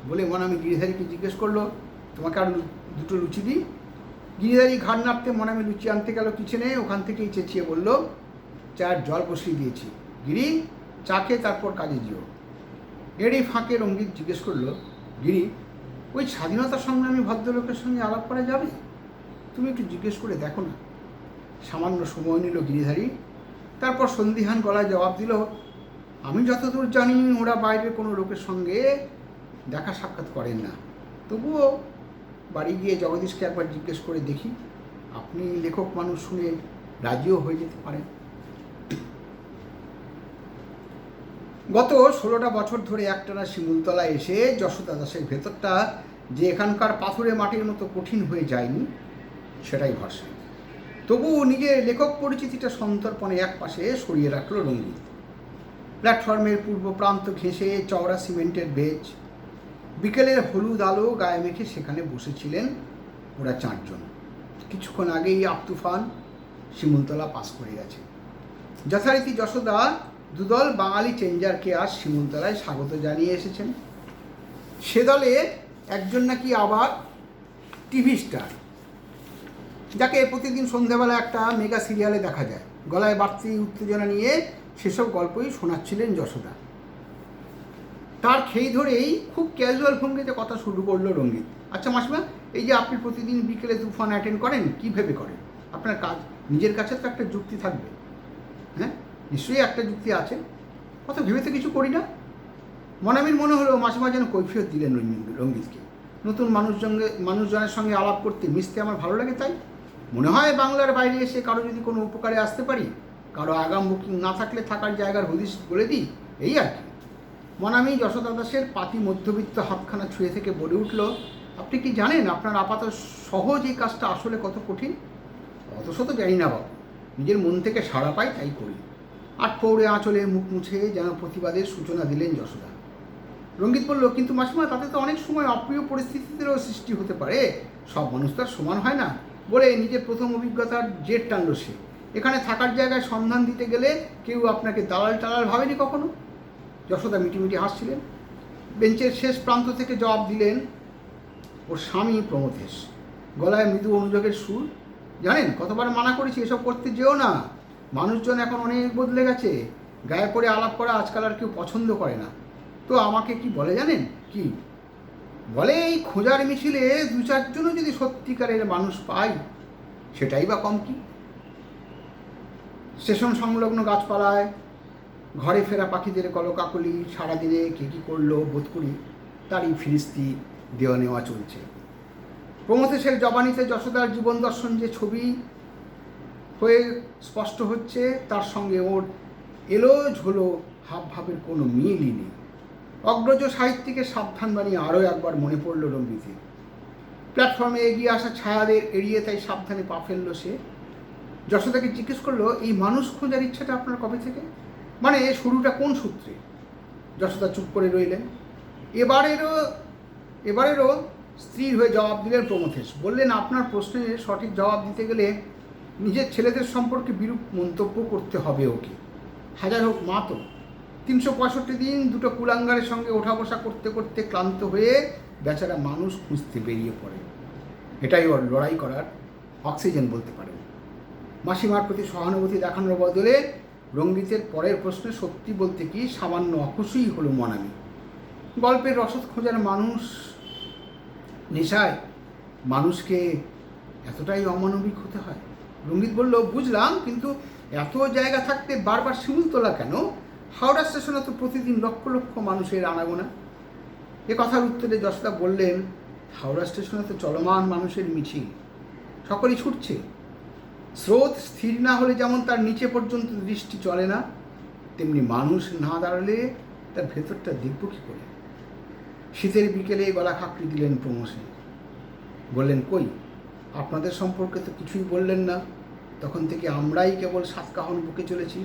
বলে মনামি গিরিধারীকে জিজ্ঞেস করলো, তোমাকে আর দুটো লুচি দিই? গিরিধারী ঘাড় নাড়তে মনামি লুচি আনতে গেল কিচেনে। ওখান থেকেই চেঁচিয়ে বলল, চায়ের জল বসিয়ে দিয়েছি, গিরি চা খেয়ে তারপর কাজে যেও। এরই ফাঁকে রঙ্গিত জিজ্ঞেস করলো, গিরি, ওই স্বাধীনতা সংগ্রামী ভদ্রলোকের সঙ্গে আলাপ করা যাবে? তুমি একটু জিজ্ঞেস করে দেখো না। সামান্য সময় নিল গিরিধারী, তারপর সন্দিহান গলায় জবাব দিল, আমি যতদূর জানি ওরা বাইরের কোনো লোকের সঙ্গে দেখা সাক্ষাৎ করেন না। তবুও বাড়ি গিয়ে জগদীশকে একবার জিজ্ঞেস করে দেখি, আপনি লেখক মানুষ শুনে রাজিও হয়ে যেতে পারেন। গত 16টা বছর ধরে একটানা শিমুলতলায় এসে যশোদা দাসের ভেতরটা যে এখানকার পাথুরে মাটির মতো কঠিন হয়ে যায়নি সেটাই ভরসা। তবুও নিজের লেখক পরিচিতিটা সন্তর্পণে এক পাশে সরিয়ে রাখল রঙ্গিত। প্ল্যাটফর্মের পূর্ব প্রান্ত ঘেঁষে চওড়া সিমেন্টের বেঞ্চ, বিকেলের হলুদ আলো গায়ে মেখে সেখানে বসেছিলেন ওরা 4 জন। কিছুক্ষণ আগেই তুফান শিমুলতলা পাস করে গেছে। যথারীতি যশোদা দুদল বাঙালি চেঞ্জারকে আজ শিমুলতলায় স্বাগত জানিয়ে এসেছেন। সে দলে একজন নাকি আবার টিভি স্টার, যাকে প্রতিদিন সন্ধ্যাবেলা একটা মেগা সিরিয়ালে দেখা যায়। গলায় বাড়তি উত্তেজনা নিয়ে সেসব গল্পই শোনাচ্ছিলেন যশোদা। তার খেই ধরেই খুব ক্যাজুয়াল ভঙ্গিতে কথা শুরু করলো রঙ্গিত। আচ্ছা মাসিমা, এই যে আপনি প্রতিদিন বিকেলে তুফান অ্যাটেন্ড করেন, কী ভেবে করেন? আপনার কাজ, নিজের কাছে তো একটা যুক্তি থাকবে। হ্যাঁ, নিশ্চয়ই একটা যুক্তি আছে। অত ভেবে তো কিছু করি না। মনামির মনে হলো মাসিমা যেন কৈফিয়ত দিলেন রঙ্গিতকে। নতুন মানুষজনের সঙ্গে আলাপ করতে, মিশতে আমার ভালো লাগে। তাই মনে হয় বাংলার বাইরে এসে কারো যদি কোনো উপকারে আসতে পারি, কারো আগাম বুকিং না থাকলে থাকার জায়গার হদিশ বলে দিই, এই আর কি। মনামি যশোদা দাসের পাতি মধ্যবিত্ত হাতখানা ছুঁয়ে থেকে বলে উঠল, আপনি কি জানেন আপনার আপাতত সহজ এই কাজটা আসলে কত কঠিন? অত শত জানি না বাবু, নিজের মন থেকে সাড়া পাই তাই করি। আট পৌড়ে আঁচলে মুখ মুছে যেন প্রতিবাদের সূচনা দিলেন যশোদা। রঙ্গিত বলল, কিন্তু মাসিমা, তাতে তো অনেক সময় অপ্রিয় পরিস্থিতিরও সৃষ্টি হতে পারে, সব মানুষ তো আর সমান হয় না। বলে নিজের প্রথম অভিজ্ঞতার জেট টানল সে। এখানে থাকার জায়গায় সন্ধান দিতে গেলে কেউ আপনাকে দালাল টালাল ভাবেনি কখনো? যশোদা মিটিমিটি হাসছিলেন। বেঞ্চের শেষ প্রান্ত থেকে জবাব দিলেন ওর স্বামী প্রমথেশ, গলায় মৃদু অনুযোগের সুর। জানেন, কতবার মানা করেছি এসব করতে যেও না। মানুষজন এখন অনেক বদলে গেছে। গায়ে পড়ে আলাপ করা আজকাল আর কেউ পছন্দ করে না। তো আমাকে কি বলে জানেন? কি বলে, এই খোঁজার মিছিলে 2-4 জনও যদি সত্যিকারের মানুষ পাই, সেটাই বা কম কি। স্টেশন সংলগ্ন গাছপালায় ঘরে ফেরা পাখিদের কলকাকলি, সারাদিনে কে কী করলো বোধ করি তারই ফিরিস্তি দেওয়া নেওয়া চলছে। প্রমথেশের জবানিতে যশোদার জীবন দর্শন যে ছবি হয়ে স্পষ্ট হচ্ছে, তার সঙ্গে ওর এলো ঝোলো হাবভাবের কোনো মিলই নেই। অগ্রজ সাহিত্যিকের সাবধান বানিয়ে আরও একবার মনে পড়ল রঙ্গিতে। প্ল্যাটফর্মে এগিয়ে আসা ছায়াদের এড়িয়ে তাই সাবধানে পা ফেলল সে। যশোদাকে জিজ্ঞেস করলো, এই মানুষ খোঁজার ইচ্ছাটা আপনার কবে থেকে? মানে শুরুটা কোন সূত্রে? যশোদা চুপ করে রইলেন। এবারেরও স্থির হয়ে জবাব দিলেন প্রমথেশ। বললেন, আপনার প্রশ্নের সঠিক জবাব দিতে গেলে নিজের ছেলেদের সম্পর্কে বিরূপ মন্তব্য করতে হবে ওকে। হাজার হোক মা তো, 365 দিন দুটো কুলাঙ্গারের সঙ্গে ওঠা বসা করতে করতে ক্লান্ত হয়ে বেচারা মানুষ খুঁজতে বেরিয়ে পড়ে। এটাই ওর লড়াই করার অক্সিজেন বলতে পারেন। মাসিমার প্রতি সহানুভূতি দেখানোর বদলে রঙ্গিতের পরের প্রশ্নে সত্যি বলতে কি সামান্য অখুশিই হলো মনামি। গল্পের রসদ খোঁজার মানুষ নেশায় মানুষকে এতটাই অমানবিক হতে হয়? রঙ্গিত বলল, বুঝলাম, কিন্তু এত জায়গা থাকতে বারবার শিমুলতলা কেন? হাওড়া স্টেশনে তো প্রতিদিন লক্ষ লক্ষ মানুষের আনাগোনা। এ কথার উত্তরে যশোদা বললেন, হাওড়া স্টেশনে তো চলমান মানুষের মিছিল, সকলেই ছুটছে। স্রোত স্থির না হলে যেমন তার নিচে পর্যন্ত দৃষ্টি চলে না, তেমনি মানুষ না দাঁড়ালে তার ভেতরটা দেখব কী করে? শীতের বিকেলে গলা খাকড়ি দিলেন প্রমোশন। বললেন, কই, আপনাদের সম্পর্কে তো কিছুই বললেন না। তখন থেকে আমরাই কেবল সাতকাহন বুকে চলেছি।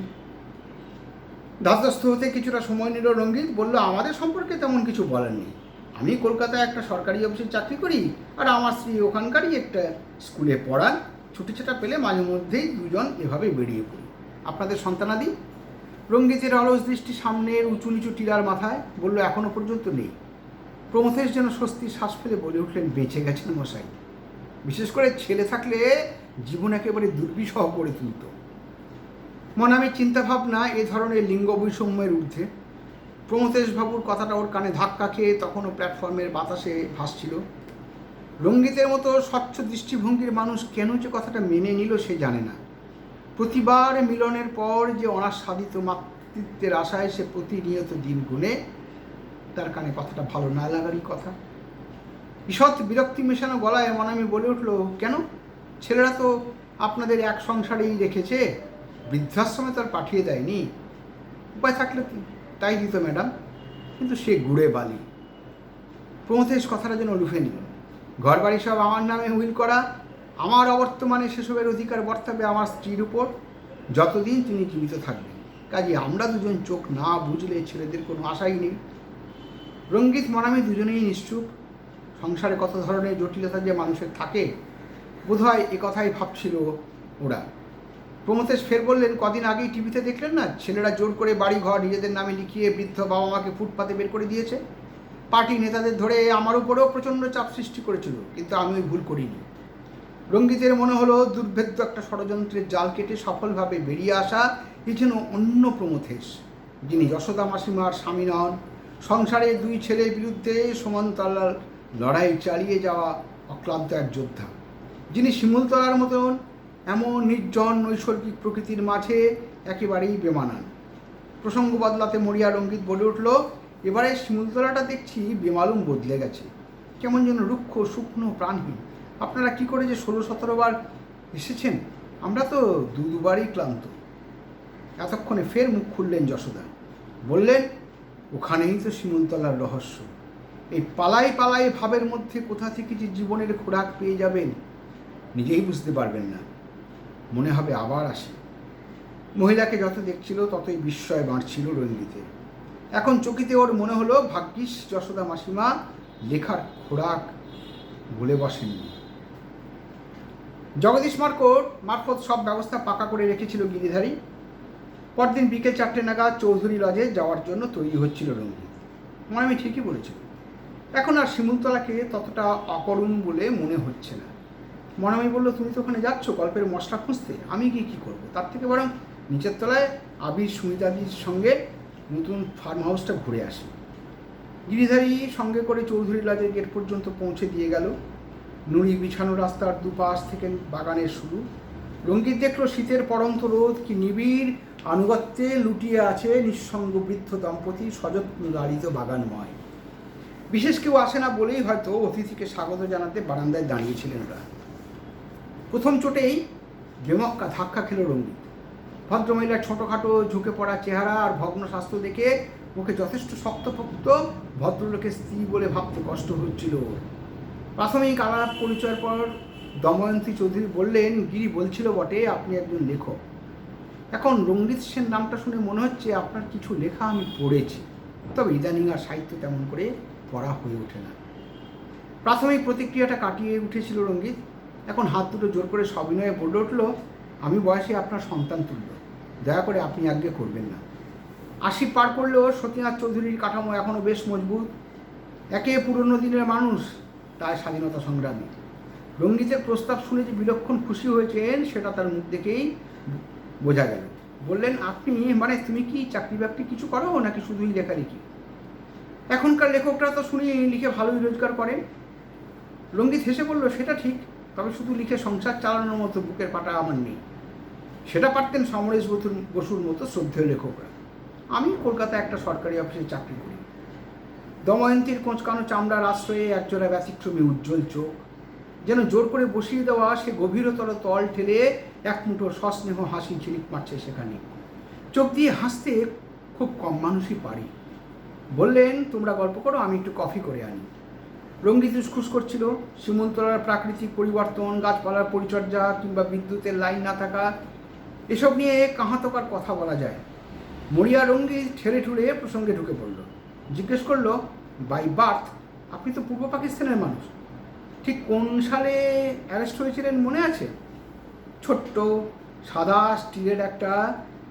ধাতস্থ হতে কিছুটা সময় নিল রঙ্গিত। বলল, আমাদের সম্পর্কে তেমন কিছু বলার নেই। আমি কলকাতায় একটা সরকারি অফিসে চাকরি করি, আর আমার স্ত্রী ওখানকারই একটা স্কুলে পড়ান। ছুটি ছাটা পেলে মাঝে মধ্যেই দুজন এভাবে বেরিয়ে পড়ি। আপনাদের সন্তানাদি? রঙ্গিতের অলস দৃষ্টি সামনের উঁচু নিচু টিলার মাথায়। বলল, এখনো পর্যন্ত নেই। প্রমথেশ যেন স্বস্তির শ্বাস ফেলে বলে উঠলেন, বেঁচে গেছেন মশাই। বিশেষ করে ছেলে থাকলে জীবন একেবারে দুর্বিষহ করে তুলত। মনামির চিন্তাভাবনা এ ধরনের লিঙ্গ বৈষম্যের ঊর্ধ্বে। প্রমথেশ বাবুর কথাটা ওর কানে ধাক্কা খেয়ে তখনও প্ল্যাটফর্মের বাতাসে ভাসছিল। রঙ্গিতের মতো স্বচ্ছ দৃষ্টিভঙ্গির মানুষ কেন যে কথাটা মেনে নিল সে জানে না। প্রতিবার মিলনের পর যে অনাস্বাদিত মাতৃত্বের আশায় সে প্রতিনিয়ত দিন গুনে, তার কানে কথাটা ভালো না লাগারই কথা। ঈষৎ বিরক্তি মেশানো গলায় মনামি বলে উঠল, কেন? ছেলেরা তো আপনাদের এক সংসারেই রেখেছে, বৃদ্ধাশ্রমে তো আর পাঠিয়ে দেয়নি। উপায় থাকলে তাই দিত ম্যাডাম, কিন্তু সে গুড়ে বালি। প্রমথেশ কথাটা যেন লুফে নিল। ঘর বাড়ি সব আমার নামে উইল করা, আমার অবর্তমানে সেসবের অধিকার বর্তাবে আমার স্ত্রীর উপর, যতদিন তিনি জীবিত থাকবেন। কাজে আমরা দুজন চোখ না বুঝলে ছেলেদের কোনো আশাই নেই। রঙ্গিত মনামি দুজনেই নিশ্চুপ। সংসারে কত ধরনের জটিলতা যে মানুষের থাকে, বোধহয় এ কথাই ভাবছিল ওরা। প্রমথেশ ফের বললেন, কদিন আগেই টিভিতে দেখলেন না, ছেলেরা জোর করে বাড়ি ঘর নিজেদের নামে লিখিয়ে বৃদ্ধ বাবা মাকে ফুটপাতে বের করে দিয়েছে। পার্টি নেতাদের ধরে আমার উপরেও প্রচণ্ড চাপ সৃষ্টি করেছিল, কিন্তু আমি ওই ভুল করিনি। রঙ্গিতের মনে হলো দুর্ভেদ্য একটা ষড়যন্ত্রের জাল কেটে সফলভাবে বেরিয়ে আসা এই যেন অন্য প্রমথেশ, যিনি যশোদা মাসিমার স্বামী নন, সংসারে দুই ছেলের বিরুদ্ধে সমান্তরাল লড়াই চালিয়ে যাওয়া অক্লান্ত এক যোদ্ধা, যিনি শিমুলতলার মতন এমন নির্জন নৈসর্গিক প্রকৃতির মাঝে একেবারেই বেমানান। প্রসঙ্গ বদলাতে মরিয়া রঙ্গিত বলে উঠল, এবারে শিমুলতলাটা দেখছি বেমালুম বদলে গেছে, কেমন যেন রুক্ষ শুকনো প্রাণহীন। আপনারা কি করে যে 16-17 বার এসেছেন, আমরা তো দুবারই ক্লান্ত। এতক্ষণে ফের মুখ খুললেন যশোদা। বললেন, ওখানেই তো শিমুলতলার রহস্য। এই পালাই পালাই ভাবের মধ্যে কোথা থেকে যে জীবনের খোরাক পেয়ে যাবেন নিজেই বুঝতে পারবেন না। মনে হবে আবার আসে। মহিলাকে যত দেখছিল ততই বিস্ময় বাড়ছিল রঞ্জিতের। এখন চকিতে ওর মনে হলো, ভাগ্যিস যশোদা মাসিমা লেখার খোরাক বলে বসেননি। জগদীশ মারফত সব ব্যবস্থা পাকা করে রেখেছিল গিরিধারী। পরদিন বিকেল 4টে নাগাদ চৌধুরী লজে যাওয়ার জন্য তৈরি হচ্ছিল রঞ্জিত। আমি ঠিকই বলেছি, এখন আর শিমুলতলাকে ততটা অকরুণ বলে মনে হচ্ছে না। মনামি বলল, তুমি তো ওখানে যাচ্ছ গল্পের মশলা খুঁজতে, আমি গিয়ে কী করবো? তার থেকে বরং নিচের তলায় আবির সুমিতাদির সঙ্গে নতুন ফার্ম হাউসটা ঘুরে আসি। গিরিধারী সঙ্গে করে চৌধুরী লজের গেট পর্যন্ত পৌঁছে দিয়ে গেল। নুড়ি বিছানো রাস্তার দুপাশ থেকে বাগানের শুরু। রঙ্গিত দেখল শীতের পড়ন্ত রোদ কি নিবিড় আনুগত্যে লুটিয়ে আছে নিঃসঙ্গ বৃদ্ধ দম্পতি সযত্ন লালিত বাগানময়। বিশেষ কেউ আসে না বলেই হয়তো অতিথিকে স্বাগত জানাতে বারান্দায় দাঁড়িয়েছিলেন ওরা। প্রথম চোটেই বেমক্কা ধাক্কা খেল রঙ্গিত। ভদ্রমহিলার ছোটোখাটো ঝুঁকে পড়া চেহারা আর ভগ্ন স্বাস্থ্য দেখে ওকে যথেষ্ট শক্তপোক্ত ভদ্রলোকের স্ত্রী বলে ভাবতে কষ্ট হচ্ছিল। প্রাথমিক আলাপ পরিচয়ের পর দময়ন্তী চৌধুরী বললেন, গিরি বলছিল বটে আপনি একজন লেখক। এখন রঙ্গিত সেন নামটা শুনে মনে হচ্ছে আপনার কিছু লেখা আমি পড়েছি, তবে ইদানিং আর সাহিত্য তেমন করে পড়া হয়ে ওঠে না। প্রাথমিক প্রতিক্রিয়াটা কাটিয়ে উঠেছিল রঙ্গিত। এখন হাত দুটো জোর করে সবিনয়ে বলে উঠল, আমি বয়সে আপনার সন্তান তুল্য, দয়া করে আপনি আজ্ঞে করবেন না। 80 পার করলেও সতীনাথ চৌধুরীর কাঠামো এখনও বেশ মজবুত। একে পুরনো দিনের মানুষ, তাই স্বাধীনতা সংগ্রামী। রঙ্গিতের প্রস্তাব শুনে যে বিলক্ষণ খুশি হয়েছেন সেটা তার মুখ দেখেই বোঝা গেল। বললেন, আপনি মানে তুমি কি চাকরি বাকরি কিছু করো নাকি শুধুই লেখালেখি? এখনকার লেখকরা তো শুনি লিখে ভালোই রোজগার করেন। রঙ্গিত হেসে বলল, সেটা ঠিক, তবে শুধু লিখে সংসার চালানোর মতো বুকের পাটা আমার নেই। সেটা পারতেন সমরেশ বসুর মতো শ্রদ্ধেয় লেখকরা। আমি কলকাতায় একটা সরকারি অফিসে চাকরি করি। দময়ন্তীর কোঁচকানো চামড়ার আশ্রয়ে একজোড়া ব্যতিক্রমী উজ্জ্বল চোখ, যেন জোর করে বসিয়ে দেওয়া সে গভীরতর তল ঠেলে এক মুঠো সস্নেহ হাসি ঝিলিক মারছে সেখানে। চোখ দিয়ে হাসতে খুব কম মানুষই পারি। বললেন, তোমরা গল্প করো, আমি একটু কফি করে আনি। রঙ্গিত উসখুস করছিল। সীমন্তলার প্রাকৃতিক পরিবর্তন, গাছপালার পরিচর্যা কিংবা বিদ্যুতের লাইন না থাকা, এসব নিয়ে কাহাতকার কথা বলা যায়। মরিয়া রঙ্গিত ঠেলে ঠুলে প্রসঙ্গে ঢুকে পড়ল। জিজ্ঞেস করলো, বাই বার্থ আপনি তো পূর্ব পাকিস্তানের মানুষ, ঠিক কোন সালে অ্যারেস্ট হয়েছিলেন মনে আছে? ছোট্ট সাদা স্টিলের একটা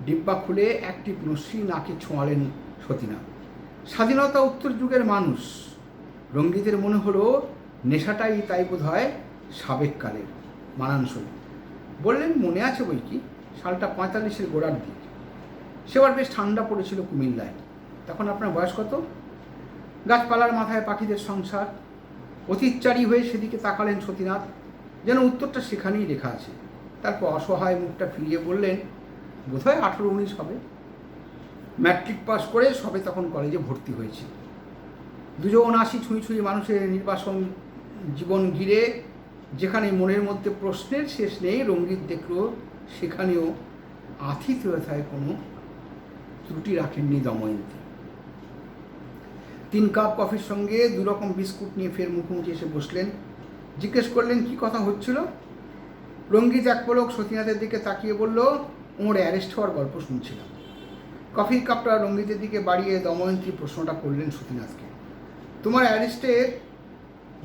ডিব্বা খুলে একটি নস্যি নাকে ছোঁয়ালেন সতীনাথ। স্বাধীনতা উত্তর যুগের মানুষ। রঙ্গিতের মনে হলো নেশাটাই তাই বোধ হয় সাবেককালের, মানানসই। বললেন, মনে আছে বই কি, সালটা 45-এর গোড়ার দিক। সেবার বেশ ঠান্ডা পড়েছিল কুমিল্লায়। তখন আপনার বয়স কত? গাছপালার মাথায় পাখিদের সংসার। অতীতচারী হয়ে সেদিকে তাকালেন সতীনাথ, যেন উত্তরটা সেখানেই লেখা আছে। তারপর অসহায় মুখটা ফিরিয়ে বললেন, বোধহয় 18-19 হবে। ম্যাট্রিক পাস করে সবে তখন কলেজে ভর্তি হয়েছি। 280 ছুঁই ছুঁই মানুষের নির্বাসন জীবন ঘিরে যেখানে মনের মধ্যে প্রশ্নের শেষ নেই, রঙ্গিত দেখল সেখানেও আতিথেয়তায় কোনো ত্রুটি রাখেননি দময়ন্তী। 3 কাপ কফির সঙ্গে 2 রকম বিস্কুট নিয়ে ফের মুখোমুখি এসে বসলেন। জিজ্ঞেস করলেন, কি কথা হচ্ছিল? রঙ্গিত এক পলক সতীনাথের দিকে তাকিয়ে বলল, ওর অ্যারেস্ট হওয়ার গল্প শুনছিলাম। কফির কাপটা রঙ্গিতের দিকে বাড়িয়ে দময়ন্তী প্রশ্নটা করলেন সতীনাথকে, তোমার অ্যারেস্টের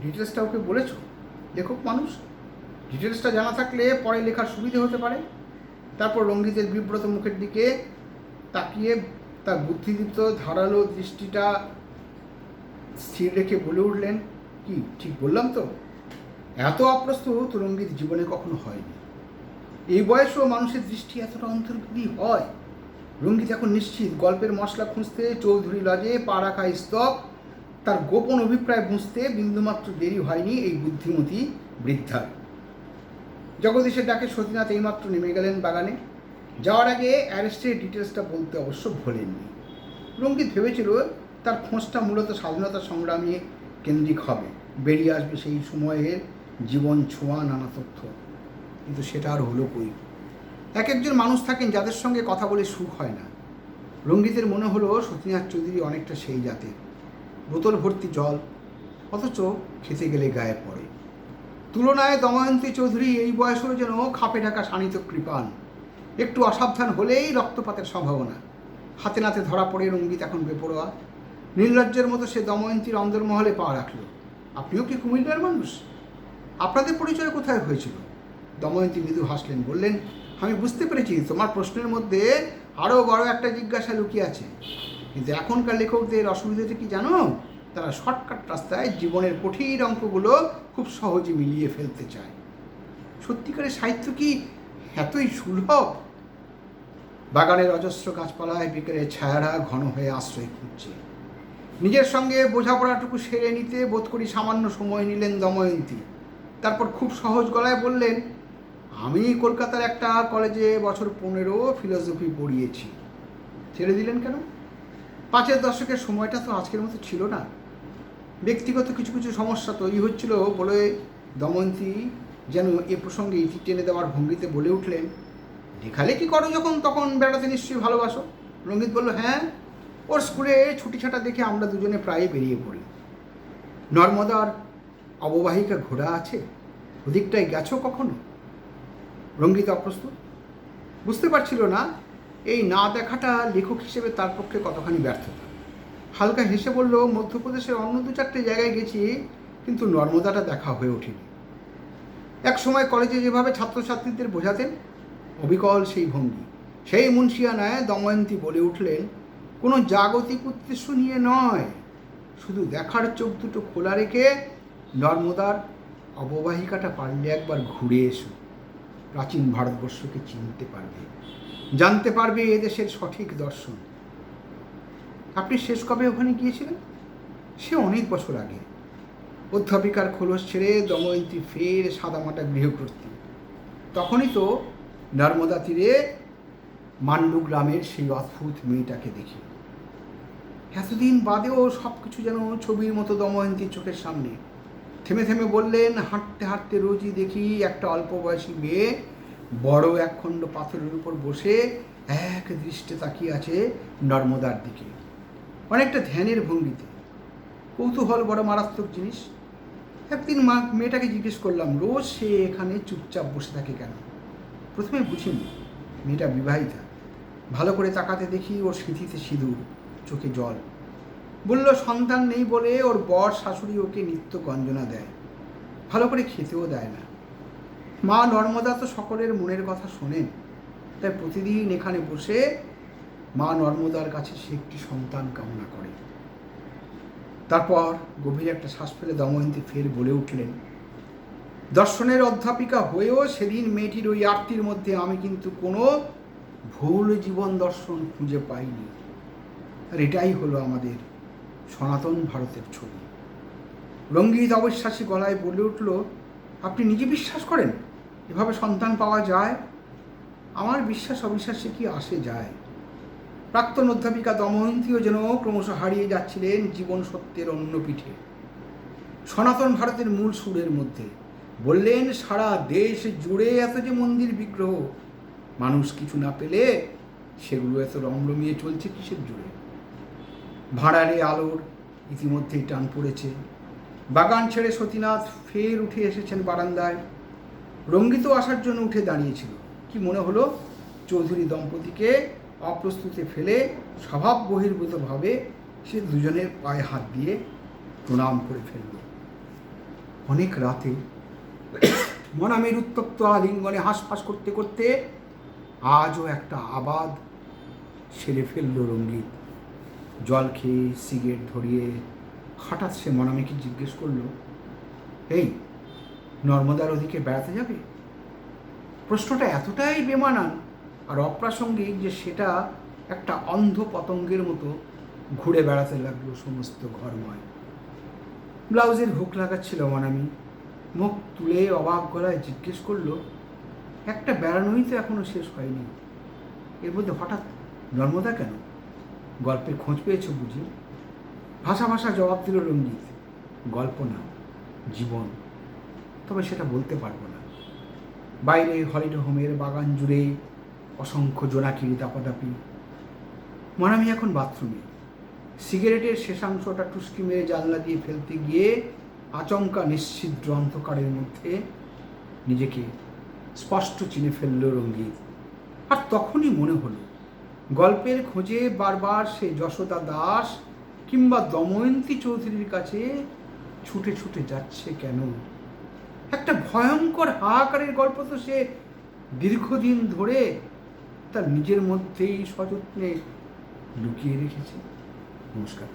ডিটেলসটা ওকে বলেছ? লেখক মানুষ, ডিটেলসটা জানা থাকলে পরে লেখার সুবিধে হতে পারে। তারপর রঙ্গিতের বিব্রত মুখের দিকে তাকিয়ে তার বুদ্ধিদীপ্ত ধারালো দৃষ্টিটা স্থির রেখে বলে উঠলেন, কি ঠিক বললাম তো? এত অপ্রস্তুত রঙ্গিত জীবনে কখনো হয়নি। এই বয়সেও মানুষের দৃষ্টি এতটা অন্তর্ভুক্তি হয়। রঙ্গিত এখন নিশ্চিত গল্পের মশলা খুঁজতে চৌধুরী লজে পা রাখা স্তব, তার গোপন অভিপ্রায় বুঝতে বিন্দুমাত্র দেরি হয়নি এই বুদ্ধিমতী বৃদ্ধার। জগদীশের ডাকে সতীনাথ এইমাত্র নেমে গেলেন বাগানে। যাওয়ার আগে অ্যারেস্টের ডিটেলসটা বলতে অবশ্য ভোলেননি। রঙ্গিত ভেবেছিল তার খোঁজটা মূলত স্বাধীনতা সংগ্রামী কেন্দ্রিক হবে, বেরিয়ে আসবে সেই সময়ের জীবন ছোঁয়া নানা তথ্য। কিন্তু সেটা আর হলো কই। এক একজন মানুষ থাকেন যাদের সঙ্গে কথা বলে সুখ হয় না। রঙ্গিতের মনে হলো সতীনাথ চৌধুরী অনেকটা সেই জাতের। বোতল ভর্তি জল, অথচ খেতে গেলে গায়ে পড়ে। তুলনায় দময়ন্তী চৌধুরী এই বয়সেও যেন খাপে ঢাকা শানিত কৃপান। একটু অসাবধান হলেই রক্তপাতের সম্ভাবনা। হাতে নাতে ধরা পড়ে রঙ্গিত এখন বেপরোয়া। নির্লজ্জের মতো সে দময়ন্তীর অন্দরমহলে পা রাখল। আপনিও কি কুমিল্লার মানুষ? আপনাদের পরিচয় কোথায় হয়েছিল? দময়ন্তী মৃদু হাসলেন, বললেন, আমি বুঝতে পেরেছি তোমার প্রশ্নের মধ্যে আরও বড় একটা জিজ্ঞাসা লুকিয়ে আছে। কিন্তু এখনকার লেখকদের অসুবিধাটা কি জানো? তারা শর্টকাট রাস্তায় জীবনের কঠিন অঙ্কগুলো খুব সহজে মিলিয়ে ফেলতে চায়। সত্যিকারের সাহিত্য কি এতই সুলভ? বাগানের অজস্র গাছপালায় বিকেলের ছায়ারা ঘন হয়ে আশ্রয় খুঁজছে। নিজের সঙ্গে বোঝাপড়াটুকু সেরে নিতে বোধ করি সামান্য সময় নিলেন দময়ন্তী। তারপর খুব সহজ গলায় বললেন, আমি কলকাতার একটা কলেজে বছর 15 ফিলোসফি পড়িয়েছি। ছেড়ে দিলেন কেন? 5-এর দশকের সময়টা তো আজকের মতো ছিল না। ব্যক্তিগত কিছু কিছু সমস্যা তৈরি হচ্ছিল বলে দময়ন্তী যেন এ প্রসঙ্গে ইতি টেনে দেওয়ার ভঙ্গিতে বলে উঠলেন, লেখালেখি করো যখন তখন বেড়াতে নিশ্চয়ই ভালোবাসো। রঙ্গিত বলল, হ্যাঁ, ওর স্কুলে ছুটি ছাটা দেখে আমরা দুজনে প্রায় বেরিয়ে পড়ি। নর্মদার অববাহিকা ঘোড়া আছে, ওদিকটায় গেছো কখনো? রঙ্গিত অপ্রস্তুত, বুঝতে পারছিল না এই না দেখাটা লেখক হিসেবে তার পক্ষে কতখানি ব্যর্থতা। হালকা হেসে বলল, মধ্যপ্রদেশের অন্য 2-4টে জায়গায় গেছি, কিন্তু নর্মদাটা দেখা হয়ে ওঠেনি। এক সময় কলেজে যেভাবে ছাত্রছাত্রীদের বোঝাতেন, অবিকল সেই ভঙ্গি। সেই মুন্সিয়ানায় দময়ন্তী বলে উঠলেন, কোনো জাগতিক উদ্দেশ্য নিয়ে নয়, শুধু দেখার চোখ দুটো খোলা রেখে নর্মদার অববাহিকাটা পারলে একবার ঘুরে এসো। প্রাচীন ভারতবর্ষকে চিনতে পারবে, জানতে পারবে এদেশের সঠিক দর্শন। আপনি শেষ কবে ওখানে গিয়েছিলেন? সে অনেক বছর আগে। অধ্যাপিকার খোলস ছেড়ে দময়ন্তী ফের সাদামাটা গৃহকর্ত্রী। তখনই তো নর্মদা তীরে মান্ডু গ্রামের সেই অদ্ভুত মেয়েটাকে দেখি। এতদিন বাদেও সব কিছু যেন ছবির মতো দময়ন্তীর চোখের সামনে। থেমে থেমে বললেন, হাঁটতে হাঁটতে রোজই দেখি একটা অল্প বয়সী মেয়ে বড় একখণ্ড পাথরের উপর বসে এক দৃষ্টে তাকিয়ে আছে নর্মদার দিকে, অনেকটা ধ্যানের ভঙ্গিতে। কৌতূহল বড় মারাত্মক জিনিস। একদিন মেয়েটাকে জিজ্ঞেস করলাম, রোজ সে এখানে চুপচাপ বসে থাকে কেন? প্রথমে বুঝিনি মেয়েটা বিবাহিতা। ভালো করে তাকাতে দেখি ওর স্মৃতিতে সিঁদুর, চোখে জল। বলল সন্তান নেই বলে ওর বর শাশুড়ি ওকে নিত্য গঞ্জনা দেয়, ভালো করে খেতেও দেয় না। মা নর্মদা তো সকলের মনের কথা শোনেন, তাই প্রতিদিন এখানে বসে মা নর্মদার কাছে সে একটি সন্তান কামনা করে। তারপর গভীর একটা শ্বাস ফেলে দময়ন্তী ফের বলে উঠলেন, দর্শনের অধ্যাপিকা হয়েও সেদিন মেয়েটির ওই আরতির মধ্যে আমি কিন্তু কোনো ভুল জীবন দর্শন খুঁজে পাইনি। আর এটাই হলো আমাদের সনাতন ভারতের ছবি। রঙ্গিত অবিশ্বাসী গলায় বলে উঠল, আপনি নিজে বিশ্বাস করেন এভাবে সন্তান পাওয়া যায়? আমার বিশ্বাস অবিশ্বাসে কি আসে যায়? প্রাক্তন অধ্যাপিকা দময়ন্তীও যেন ক্রমশ হারিয়ে যাচ্ছিলেন জীবন সত্যের অন্য পিঠে, সনাতন ভারতের মূল সুরের মধ্যে। বললেন, সারা দেশ জুড়ে এত যে মন্দির বিগ্রহ, মানুষ কিছু না পেলে সেগুলো এত রমরমিয়ে চলছে কিসের জুড়ে? ভাঁড়ারে আলোর ইতিমধ্যেই টান পড়েছে। বাগান ছেড়ে সতীনাথ ফের উঠে এসেছেন বারান্দায়। রঙ্গিত আসার জন্য উঠে দাঁড়িয়েছিল। কি মনে হলো চৌধুরী দম্পতিকে অপ্রস্তুতে ফেলে স্বভাব বহির্ভূতভাবে সে দুজনের পায়ে হাত দিয়ে প্রণাম করে ফেলল। অনেক রাতে মনামের উত্তপ্ত আলিঙ্গনে হাঁসফাঁস করতে করতে আজও একটা আবাদ সেরে ফেলল রঙ্গিত। জল খেয়ে সিগারেট ধরিয়ে হঠাৎ সে মনামিকে জিজ্ঞেস করল, এই নর্মদার ওদিকে বেড়াতে যাবে? প্রশ্নটা এতটাই বেমানান আর অপ্রাসঙ্গিক যে সেটা একটা অন্ধ পতঙ্গের মতো ঘুরে বেড়াতে লাগলো সমস্ত ঘরময়। ব্লাউজের হুক লাগাচ্ছিল মনামি। মুখ তুলে অবাক গলায় জিজ্ঞেস করলো, একটা বেড়ানোই তো এখনো শেষ হয়নি, এর মধ্যে হঠাৎ নর্মদা কেন? গল্পের খোঁজ পেয়েছ বুঝি? ভাষা ভাষা জবাব দিল রঙ্গিত, গল্প না, জীবন। তবে সেটা বলতে পারবো না। বাইরে হলিডে হোমের বাগান জুড়ে অসংখ্য জোনাকির দাপাদাপি। মনামি এখন বাথরুমে। সিগারেটের শেষাংশটা টুসকি মেরে জানলা দিয়ে ফেলতে গিয়ে আচমকা নিশ্ছিদ্র অন্ধকারের মধ্যে নিজেকে স্পষ্ট চিনে ফেলল রঙ্গিত। আর তখনই মনে হলো গল্পের খোঁজে বারবার সে যশোদা দাস কিংবা দময়ন্তী চৌধুরীর কাছে ছুটে ছুটে যাচ্ছে কেন? একটা ভয়ঙ্কর হাহাকারের গল্প তো সে দীর্ঘদিন ধরে তার নিজের মধ্যেই সযত্নে লুকিয়ে রেখেছে। নমস্কার।